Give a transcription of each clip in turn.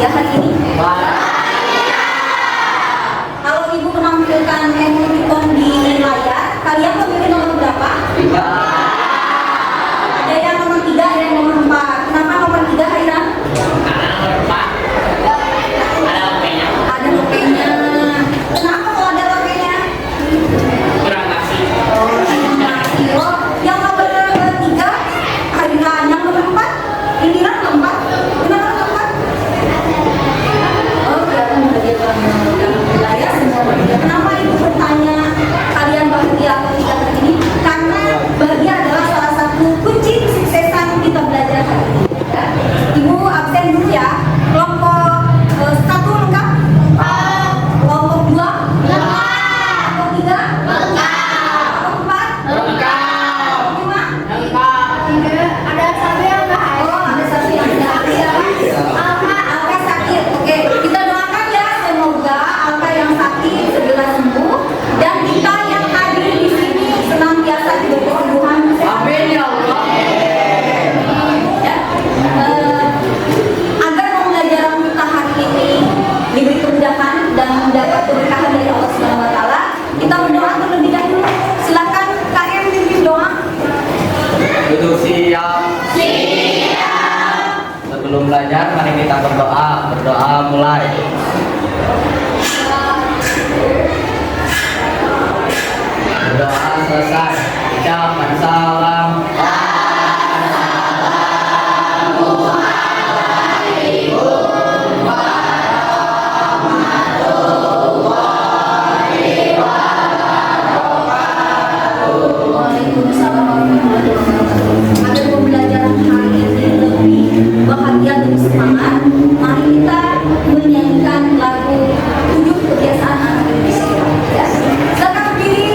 bahagia hari ini? Kalau ibu menampilkan emoticon di layar, kalian memilih nomor berapa? Ada yang nomor 3, ada yang nomor 4. Kenapa nomor 3, Haira? Ada lopenya. Kenapa kalau ada lopenya? Kurang nasi. Oh, yang nomor 3, Haira. Yang nomor 4, Indira nomor 4. Kenapa nomor 4? Oh, kelihatan bahagia wilayah semua bahagia. Kenapa ibu bertanya kalian bahagia atau tidak hari ini? Karena bahagia adalah salah satu kunci kesuksesan kita belajar hari ini. Ya. Ibu absen dulu ya. Kelompok 1 lengkap? Kelompok 2? Kelompok 3? Kelompok 4? Kelompok 5? Ada satu yang enggak Oh, ada satu yang sakit ya. Alka sakit. Oke, kita doakan ya semoga Alka yang sakit segera sembuh dan kita yang hadir di sini senantiasa diberi Tuhan. Amin ya Allah. Ya. Agar pembelajaran kita hari ini diberi kemudahan dan mendapat keberkahan dari Allah Subhanahu wa taala, kita berdoa terlebih dahulu. Silakan KM pimpin doa. Duduk siap. Sebelum belajar, mari kita berdoa. Berdoa mulai. Berdoa selesai. Ucapan salam. Waalaikumsalam warahmatullahi wabarakatuh. Agar pembelajaran hari ini lebih bahagia dan semangat, mari kita menyanyikan lagu 7 kebiasaan anak Indonesia. Ya. Silakan berdiri.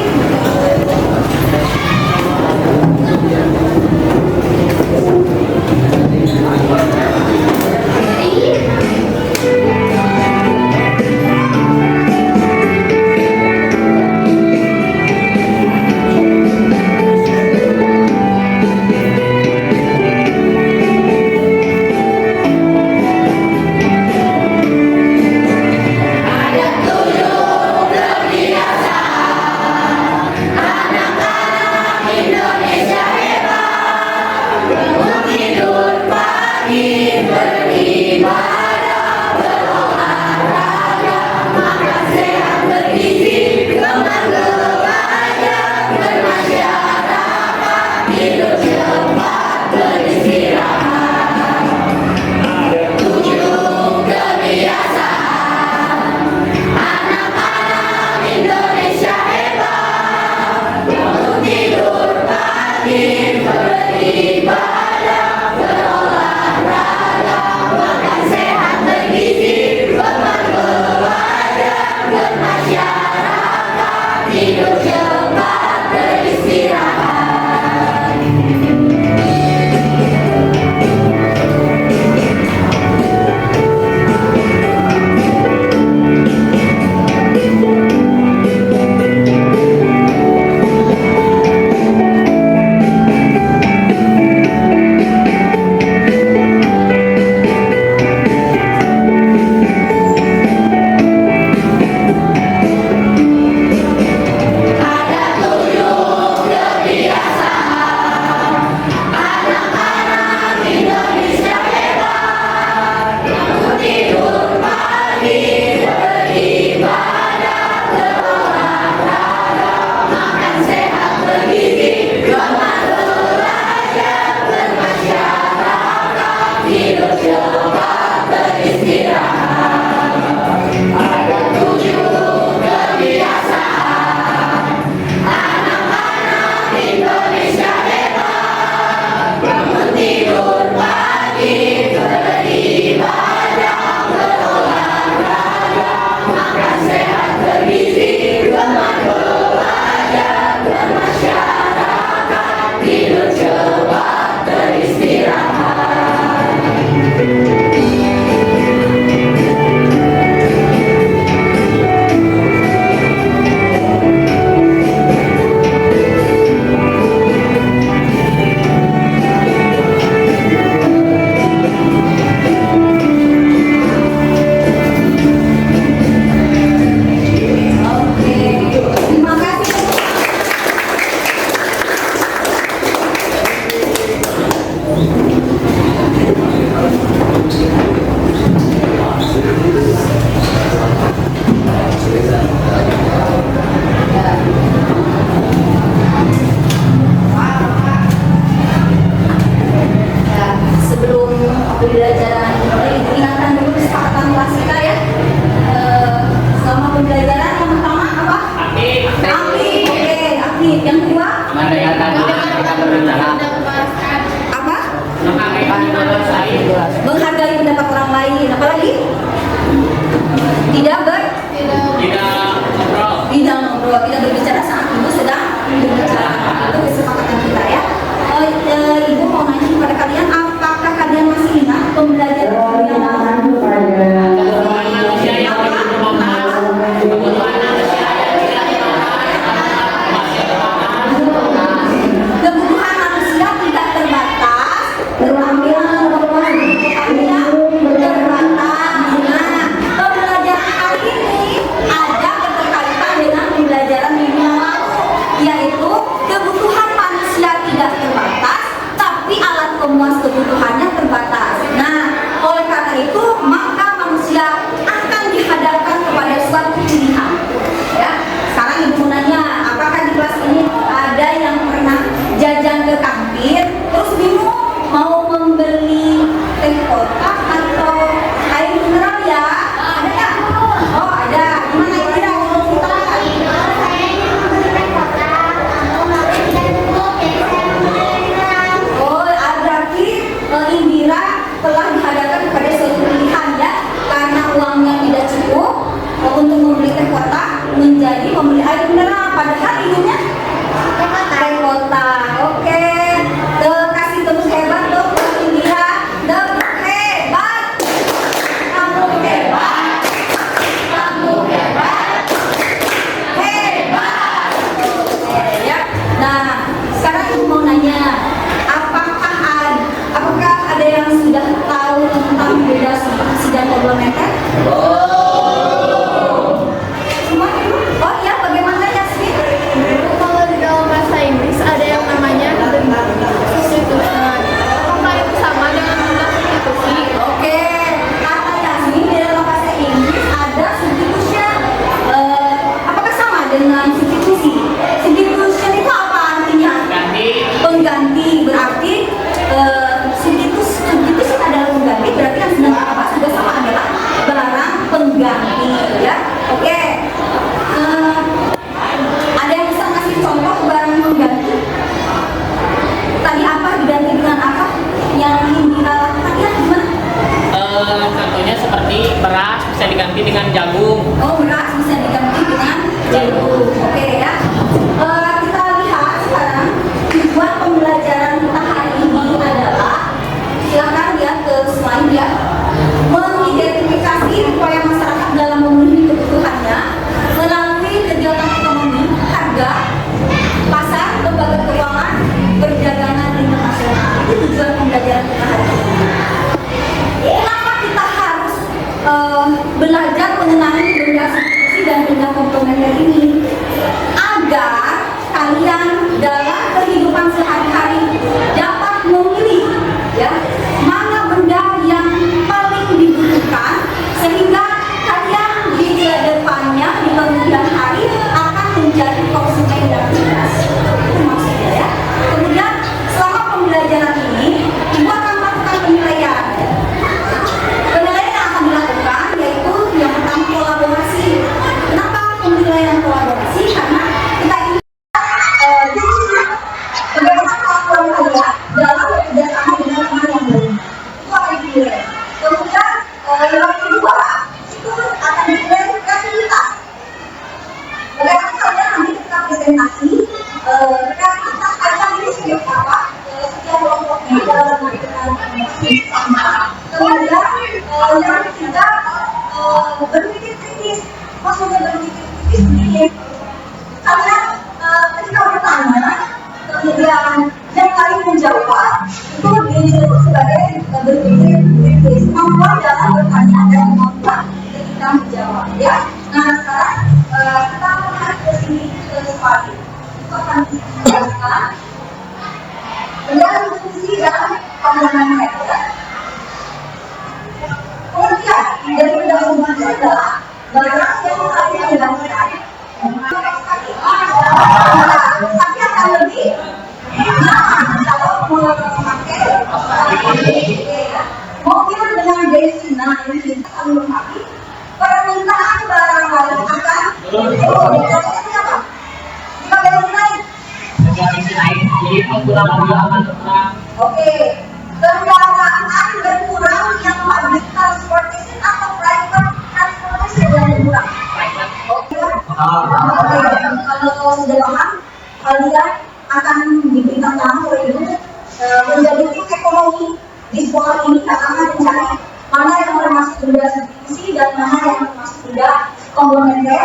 Apa? Menghargai Menghargai pendapat orang lain. Apalagi? Tidak ngobrol, tidak berbicara saat ibu sedang berbicara. Itu kesepakatan kita ya. Ibu mau nanya kepada kalian, apakah kalian masih ingat pembelajaran yang lalu? Kebutuhan manusia tidak terbatas, tetapi kebutuhannya terbatas. Nah, pembelajaran hari ini ada keterkaitan dengan pembelajaran minggu yang lalu, yaitu kebutuhan manusia tidak terbatas, tapi alat pemuas kebutuhannya terbatas. Nah, oleh karena itu maka manusia akan dihadapkan kepada suatu pilihan. Ya, sekarang ibu nanya, apakah di kelas ini ada yang pernah jajan ke kantin terus bingung mau membeli teh kotak atau air mineral ya? Ada nggak? Oh ada. Gimana Indira? Mau cerita nggak? Oh, berarti Indira telah dihadapkan kepada suatu pilihan ya, karena uangnya tidak cukup untuk membeli teh kotak, menjadi membeli air mineral. Padahal inginnya teh kotak. Oke, kasih tepuk hebat dong buat Indira. Tepuk hebat. Kamu hebat. Kamu hebat. Hebat. Oke ya. Nah, sekarang aku mau nanya, apakah ada yang sudah tahu tentang beda substitusi dan komplementer? Semua itu? Oh iya, bagaimana Yasmin? Kalau di dalam bahasa Inggris ada yang namanya substitution. Apakah itu sama dengan substitusi? Oke, kata Yasmin di dalam bahasa Inggris ada substitution. Apakah sama dengan substitusi? Substitution itu apa artinya? Pengganti. Berarti substitusi adalah pengganti. Berarti yang sedang kita bahas juga sama, adalah barang pengganti ya. Oke. Ada yang bisa ngasih contoh barang pengganti? Tadi apa diganti dengan apa? Yang Indira lakukan ya gimana? contohnya seperti beras bisa diganti dengan jagung. Oh, beras bisa diganti dengan jagung. Oke ya. Kita lihat sekarang tujuan pembelajaran kita hari ini adalah, silakan lihat ke slide ya, mengidentifikasi upaya masyarakat dalam memenuhi kebutuhannya melalui kegiatan ekonomi, harga, pasar, lembaga keuangan, perdagangan internasional. Itu tujuan pembelajaran kita hari ini. Kenapa kita harus belajar mengenai benda substitusi dan benda komplementer ini? Agar kalian dalam kehidupan sehari-hari dapat memilih ya, mana benda yang paling dibutuhkan, sehingga kalian di depannya di kemudian hari akan menjadi konsumen yang cerdas. Itu maksudnya ya. Kemudian selama pembelajaran ini ibu akan melakukan penilaian. Penilaian yang akan dilakukan yaitu yang pertama kolaborasi. Kenapa penilaian kolaborasi? Karena kita ingin bagaimana kalian dalam kerjasama dengan teman yang lain. Itu akan dinilai. Kemudian yang kedua itu akan dinilai kreativitas. Bagaimana kalian nanti ketika presentasi, kreativitas kalian ini setiap apa? Setiap kelompoknya dalam mengerjakan sama. Kemudian yang ketiga berpikir kritis. Maksudnya berpikir kritis begini, kalian ketika bertanya, kemudian yang lain menjawab, itu disebut sebagai berpikir kritis. Kemampuan dalam bertanya dan kemampuan ketika menjawab ya. Nah sekarang kita melihat ke sini ke slide. Itu akan dijelaskan benda substitusi dan komplementer ya. Kemudian dari benda substitusi adalah barang yang kalian jelaskan. Tapi akan lebih enak kalau memakai mobil dengan benzina yang akan melengkapi permintaan barang lain akan turun. Contohnya apa? Jika benzin naik, Jadi penggunaan akan berkurang. Oke, kendaraan berkurang yang public transportation atau private transportation yang berkurang. Oke, kalau sudah paham, kalian akan diberitakan oleh ibu menjadi tim ekonomi di sekolah ini akan mencari mana yang termasuk benda substitusi dan mana yang termasuk benda komplementer.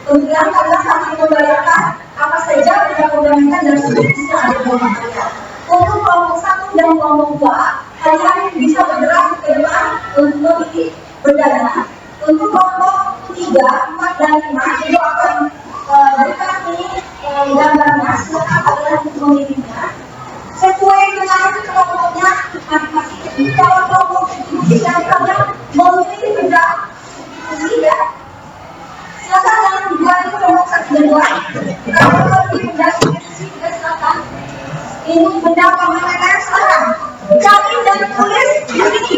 Kemudian kalian akan membayarkan apa saja benda komplementer dan substitusi yang ada di rumah kalian. Untuk kelompok 1 dan kelompok 2, kalian bisa bergerak ke depan untuk memilih bendanya. Untuk kelompok 3, 4, dan 5 itu akan berikan ini gambarnya, silakan kalian untuk memilihnya sesuai dengan kelompoknya masing-masing. Kalau kelompok substitusi dan kalian memilih benda substitusi ya, silakan yang dibuat kelompok 1 dan 2. Kalau memilih benda substitusi juga silakan. Ini benda komplementer silakan cari dan tulis di sini.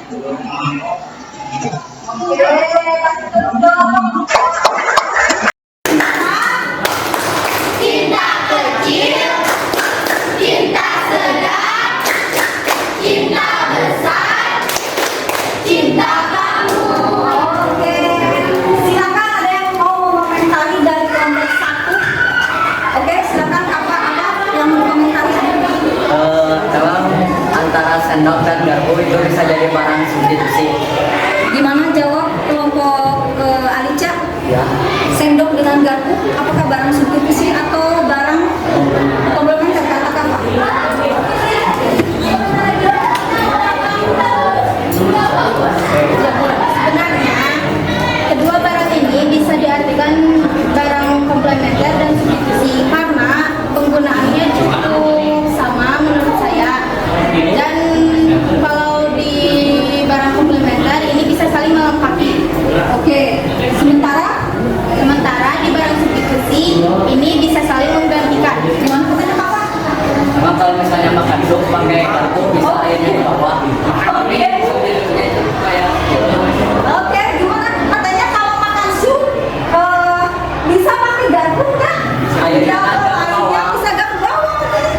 Oke, kasih tepuk dong. Cinta kecil, cinta sedang, cinta besar, cinta kamu. Oke, silakan ada yang mau mengomentari dari kelompok 1. Oke, silakan apa yang mau komentari? Dalam antara sendok dan garpu itu bisa jadi barang substitusi. Gimana jawab kelompok Alica? Ya. Sendok dengan garpu, apakah barang substitusi atau barang komplementer? Katakan Pak. Sebenarnya kedua barang ini bisa diartikan barang komplementer dan substitusi karena penggunaannya cukup sama menurut saya. Dan kalau di barang komplementer ini bisa saling melengkapi. Oke, Sementara di barang substitusi ini bisa saling menggantikan. gimana katanya Pak? Emang kalau misalnya makan sup pakai garpu bisa airnya di bawah. Tapi substitusinya itu kayak Oke, gimana katanya kalau makan sup bisa pakai garpu nggak? Airnya Kalau ada ke airnya bawah. bisa ke bawah katanya.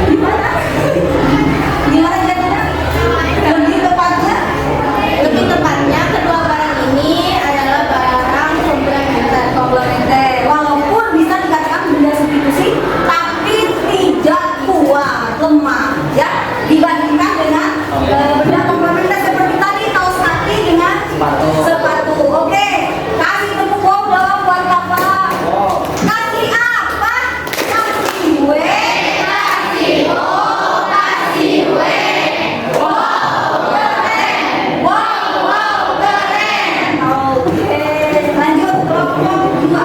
Gimana? Gimana jadinya? Lebih tepatnya kedua barang ini adalah barang komplementer. Komplementer, walaupun bisa dikatakan benda substitusi, tapi tidak kuat, lemah, ya dibandingkan dengan benda komplementer seperti tadi kaos kaki dengan sepatu. Oke, kasih tepuk dong buat Bapak. Kasih apa? Kasih W. Kasih O, kasih W. Wow, keren. Oke, lanjut kelompok 2.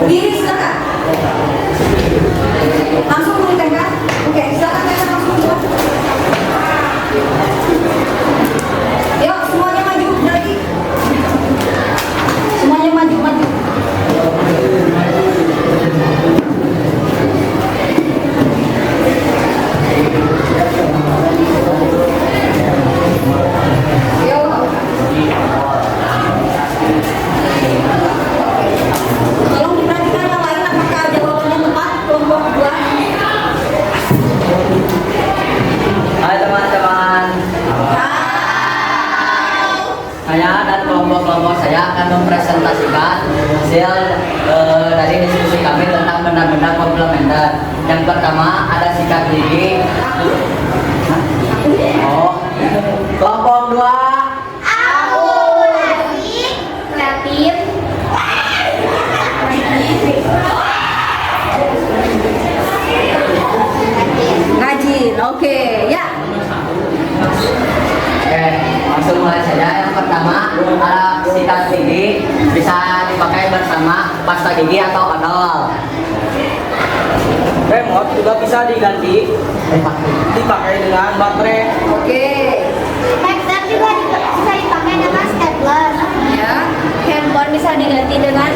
Diri silakan. Langsung mulai kan? Oke, silakan kita langsung mulai. Yuk, semuanya maju lagi. Semuanya maju. Yuk. Tolong diperhatikan yang lain apakah jawabannya tepat kelompok 2. Hai teman-teman. Saya dan kelompok-kelompok saya akan mempresentasikan hasil dari diskusi kami tentang benda-benda komplementer. Yang pertama ada sikat gigi. Oh, kelompok 2. Kreatif. Rajin, oke, ya. Oke, langsung mulai saja. Yang pertama ada sikat gigi, bisa dipakai bersama pasta gigi atau odol. Remote juga bisa diganti dipakai dengan baterai. Oke, Laptop juga bisa dipakai dengan stapler. ya. Handphone bisa diganti dengan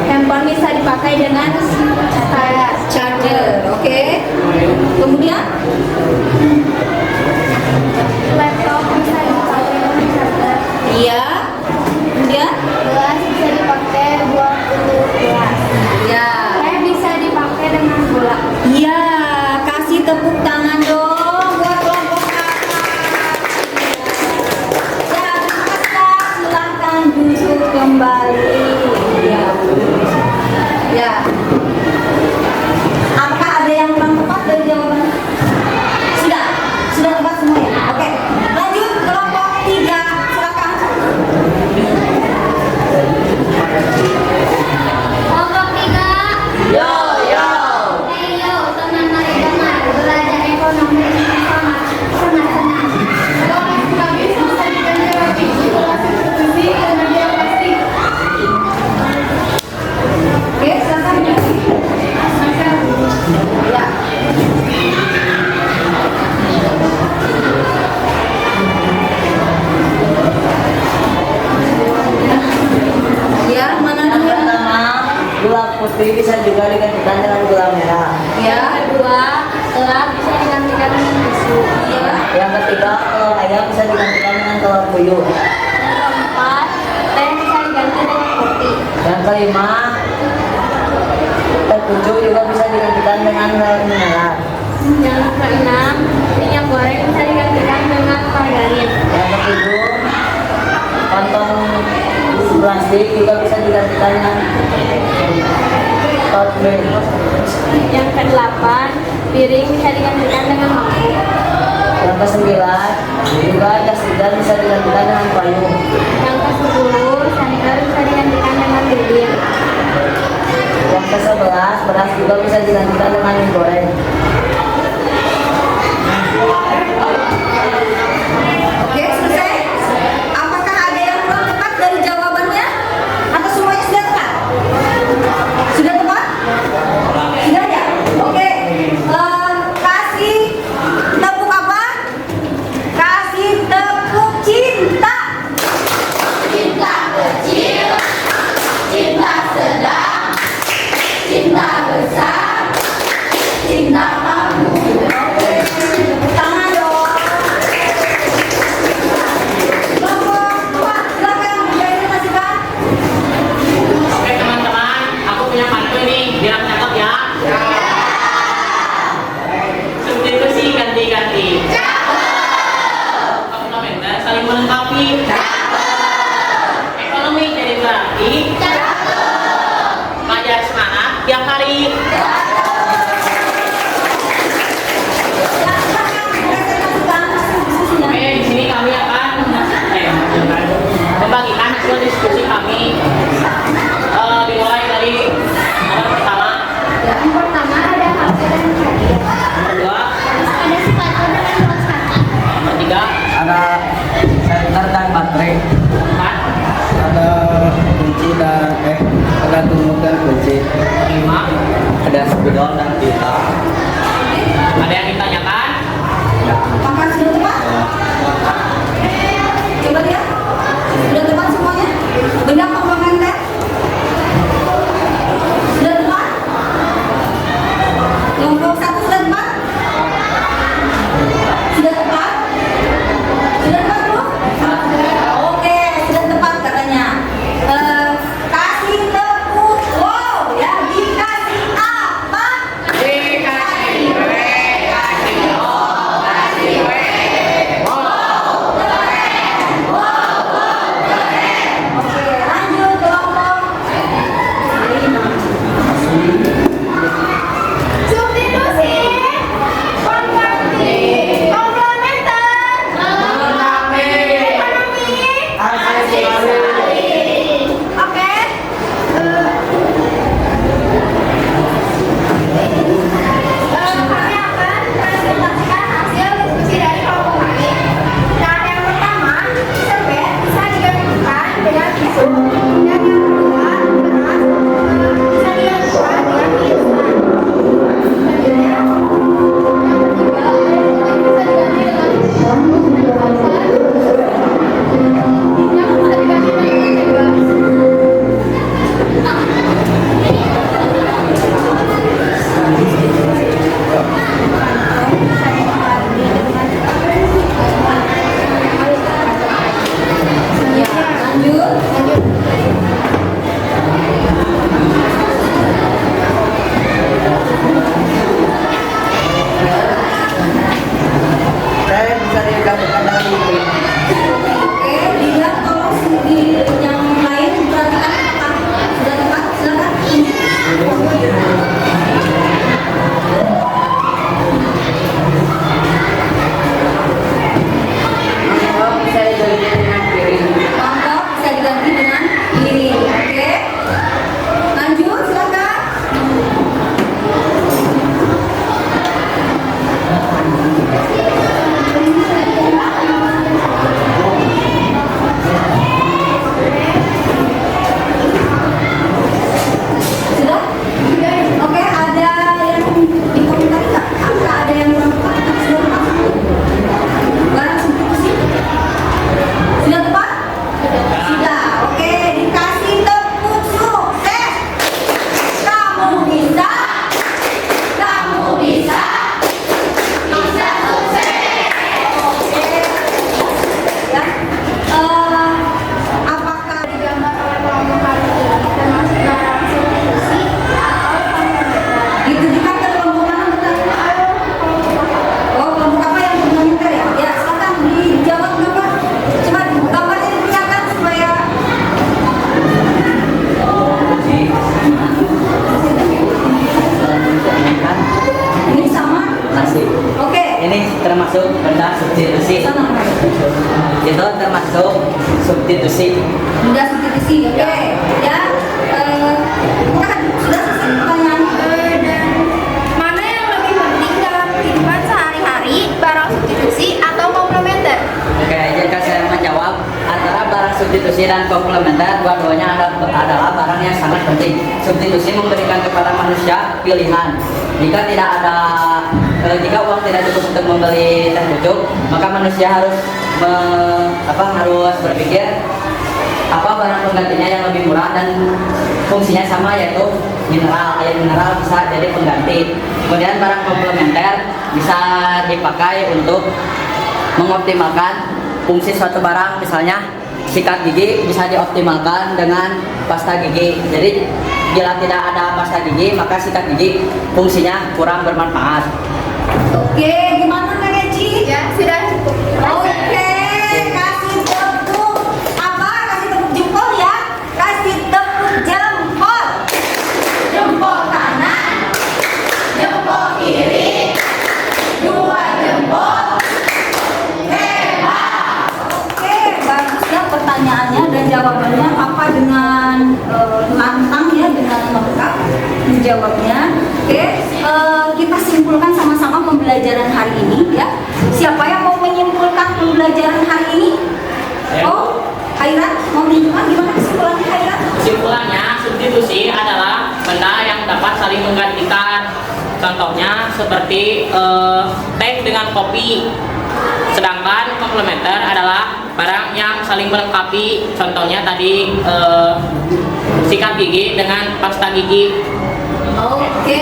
handphone bisa dipakai dengan Charger, oke. Kemudian, laptop bisa dipakai dengan charger. iya. Kemudian, Gelas bisa dipakai buat gelas. ya. Lem bisa dipakai dengan bola. Iya, kasih tepuk tangan dong buat kelompok kakak. Ya, kakak silahkan duduk kembali. Ya. Ya. Apakah ada yang kurang tepat dari jawabannya? Sudah ketiga bisa digantikan dengan telur puyuh. Yang keempat, teh bisa diganti dengan kopi. Yang kelima, teh pucuk juga bisa digantikan dengan air mineral. Yang keenam, minyak goreng bisa digantikan dengan margarin. Yang ketujuh, kantong plastik juga bisa digantikan dengan tote bag. Yang kedelapan, piring bisa digantikan dengan mangkuk. Yang kesembilan, juga jas hujan bisa digantikan dengan payung. Yang ke-10, sanitar bisa digantikan dengan lilin. Yang ke-11, beras juga bisa digantikan dengan mie goreng. Oke, selesai. Apakah ada yang kurang tepat dari jawabannya? Atau semuanya sudah tepat? Sudah tepat? Sudah ya? Oke. Kasih tepuk apa? Kasih tepuk cinta. Cinta kecil, cinta sedang, cinta besar, cinta kamu. Tepuk tangan dong. Kelompok 4, silakan dipresentasikan. Oke teman-teman, aku punya pantun nih, biar cakep ya. Substitusi ganti-ganti. Komplementer saling melengkapi. Ekonomi jadi berarti. Belajar semangat tiap hari. Oke, di sini kami akan membagikan hasil diskusi kami. Dimulai dari nomor pertama, Yang pertama ada HP dan charger. nomor dua, Ada sepatu dengan box kaki. nomor tiga, Ada senter dan baterai. empat, Ada kunci dan ada tumpuk dan kunci. lima. Ada spidol dan pita. Ada yang ditanyakan? Apakah sudah tepat? Coba lihat. Sudah tepat semuanya? Benda komplementer? Sudah tepat? Kelompok 1 sudah tepat? Sudah tepat? Sudah tepat belum? Oke, sudah tepat katanya. Kasih tepuk wow ya, dikasih apa? Oke, lanjut kelompok 5. Substitusi, konversi, komplementer, ekonomi, asik sekali. Oke. Kami akan presentasikan hasil diskusi dari kelompok kami. Nah, yang pertama, serbet bisa digantikan dengan tisu. Dan yang kedua, beras bisa digantikan dengan mie instan. Selanjutnya, yang ketiga, bisa diganti dengan pulsa. Yang bisa diganti dengan Ya, lanjut. Teh bisa digantikan dengan liquid. Oke, dilihat tolong di yang lain perhatikan apakah sudah tepat. Silakan. Mangkok bisa diganti dengan piring. Mangkok bisa diganti dengan piring. Oke. Lanjut, silakan. benda substitusi. Itu termasuk substitusi. Benda substitusi, oke. Ya, bukan sudah selesai pertanyaan. Dan mana yang lebih penting dalam kehidupan sehari-hari, barang substitusi atau komplementer? Oke, jika saya menjawab antara barang substitusi dan komplementer, dua-duanya adalah barang yang sangat penting. Substitusi memberikan kepada manusia pilihan. Jika uang tidak cukup untuk membeli teh pucuk, maka manusia harus harus berpikir apa barang penggantinya yang lebih murah dan fungsinya sama, yaitu mineral. Air mineral bisa jadi pengganti. Kemudian barang komplementer bisa dipakai untuk mengoptimalkan fungsi suatu barang. Misalnya sikat gigi bisa dioptimalkan dengan pasta gigi. Jadi bila tidak ada pasta gigi, maka sikat gigi fungsinya kurang bermanfaat. Oke, gimana Kak Eci? Ya, sudah cukup. Oke, kasih tepuk apa? Kasih tepuk jempol ya. Kasih tepuk jempol. Jempol kanan, jempol kiri, dua jempol. Hebat. Oke, bagus ya pertanyaannya dan jawabannya apa dengan lantang ya, dengan lengkap menjawabnya. Oke, kita simpulkan sama-sama pembelajaran hari ini ya. Siapa yang mau menyimpulkan pembelajaran hari ini? Oh, Hairan mau menyimpulkan gimana kesimpulannya Hairan? Kesimpulannya, substitusi adalah benda yang dapat saling menggantikan. Contohnya seperti teh dengan kopi. Sedangkan komplementer adalah barang yang saling melengkapi. Contohnya tadi sikat gigi dengan pasta gigi. Oke,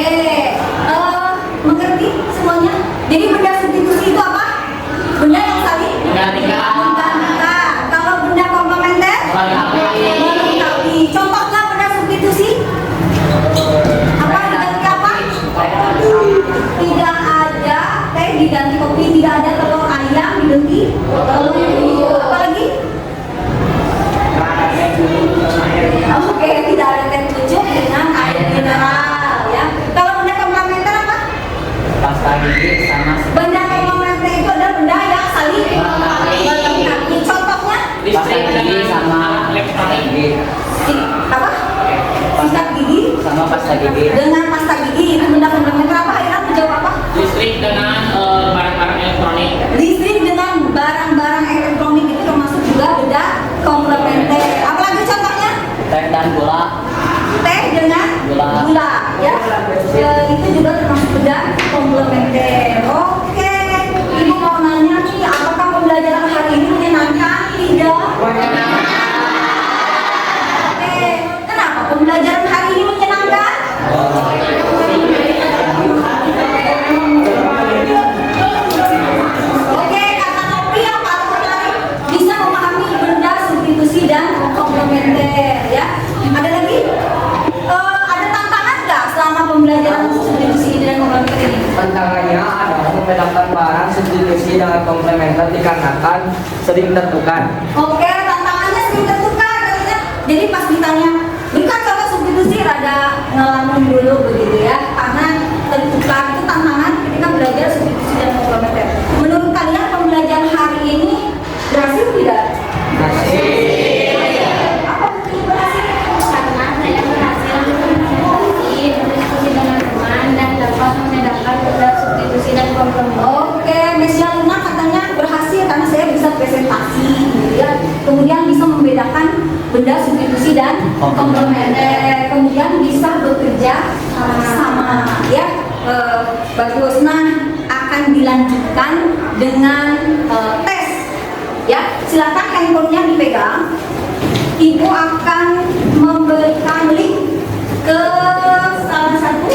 mengerti semuanya? Jadi benda substitusi itu apa? Benda yang saling Menggantikan. menggantikan. Kalau benda komplementer? Melengkapi. Contohnya benda substitusi? Apa diganti apa? Tidak ada teh diganti kopi, tidak ada telur ayam diganti telur bubur. Apa lagi? Oke, tidak ada teh pucuk dengan air mineral ya. Kalau benda komplementer apa? Pasta gigi sama Benda komplementer itu adalah benda yang saling melengkapi. Contohnya pasta gigi sama elektronik. gigi apa? Sikat gigi sama pasta gigi. dengan pasta gigi itu benda komplementer apa? Ira menjawab apa? Listrik dengan barang-barang elektronik. Listrik dengan barang-barang elektronik itu termasuk juga benda komplementer. Apalagi contohnya? Teh dan gula. Teh dengan gula ya. Itu juga termasuk benda komplementer. Oke, Ibu mau nanya nih, apakah pembelajaran hari ini menyenangkan? Tidak. Oke, kenapa pembelajaran hari ini menyenangkan? Oke, kata Nopi yang paling menarik bisa memahami benda substitusi dan komplementer ya. Ada lagi? Ada tantangan nggak selama pembelajaran substitusi dan komplementer ini? Tantangannya adalah membedakan barang substitusi dengan komplementer dikarenakan sering tertukar. Oke, tantangannya sering tertukar katanya. Jadi pas ditanya, bukan contoh substitusi rada ngelamun dulu begitu ya, karena tertukar itu tantangan ketika belajar substitusi dan komplementer. Menurut kalian pembelajaran hari ini berhasil tidak? Apa bukti berhasil? Karena saya berhasil berdiskusi dengan teman dan dapat membedakan benda substitusi dan komplementer. Oke, Mesya Luna katanya berhasil karena saya bisa presentasi gitu ya. Kemudian bisa membedakan benda substitusi dan komplementer. Kemudian bisa bekerja sama ya. Bagus. Nah, akan dilanjutkan dengan tes ya. Silakan handphonenya dipegang. Ibu akan memberikan link ke salah satu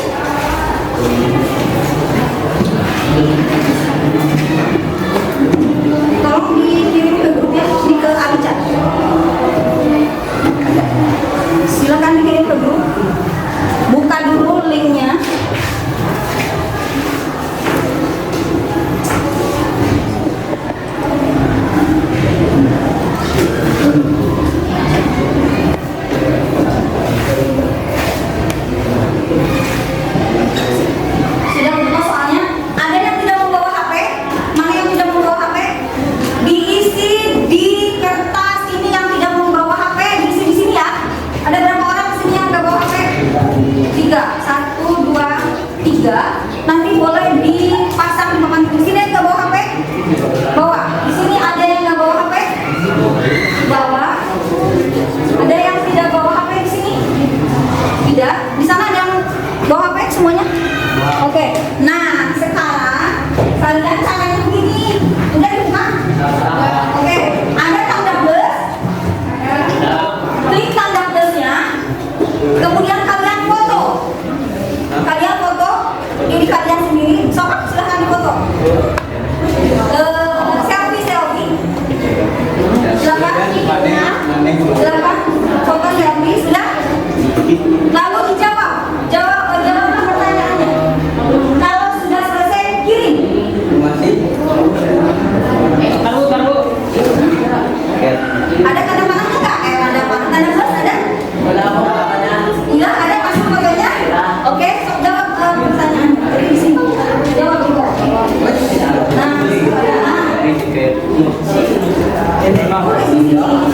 tolong dikirim ke grupnya di ke Alica. Silakan dikirim ke grup. Buka dulu linknya.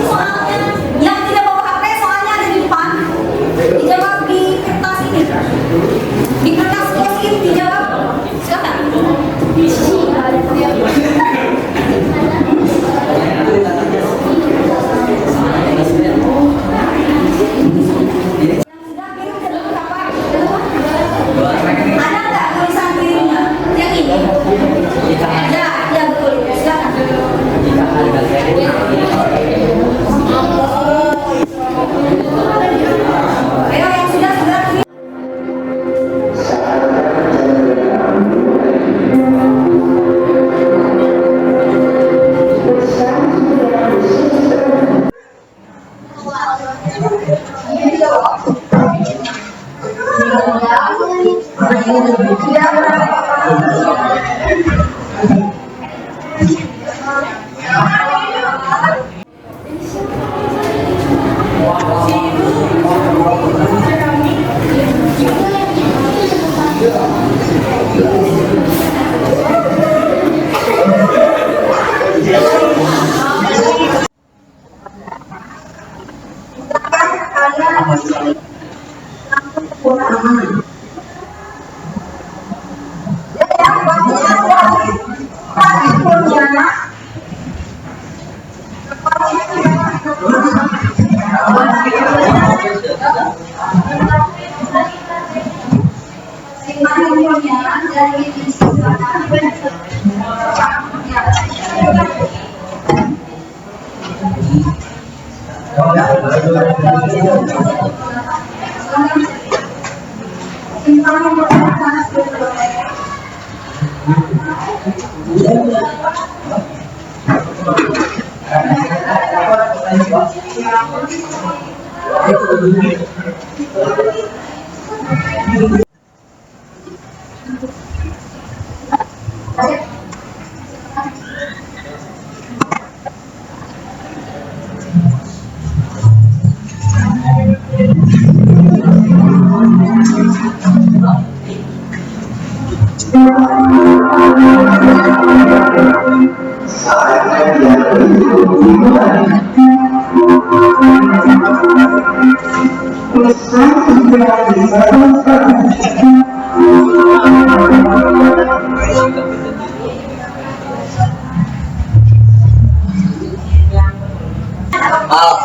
Soalnya yang tidak bawa HP soalnya ada di depan. Dijawab di kertas ini. Di kertas koskin dijawab. Silakan. Yang sudah kirim ke berapa? Ada nggak tulisan kirimnya? Yang ini? Ya, ya betul. Silakan. Ayo yang sudah kirim.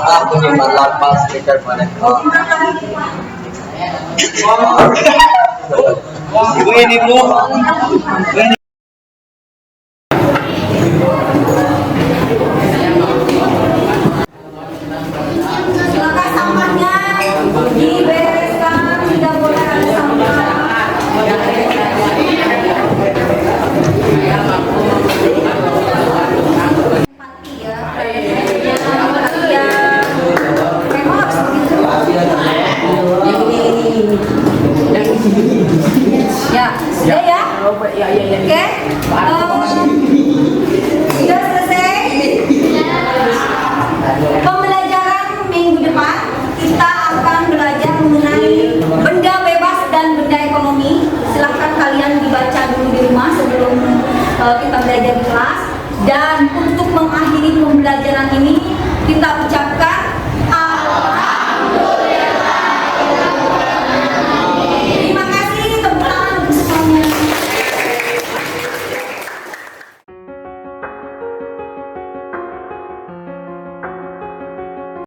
Aku nyimpan lapal stiker pada Ibu ini bu. Silakan sampahnya dibereskan, tidak boleh ada sampah. Empati ya, memang harus begitu. Ya, sudah ya. Oke. Sudah selesai. Pembelajaran minggu depan kita akan belajar mengenai benda bebas dan benda ekonomi. Silahkan kalian dibaca dulu di rumah sebelum kita belajar di kelas. Dan untuk mengakhiri pembelajaran ini,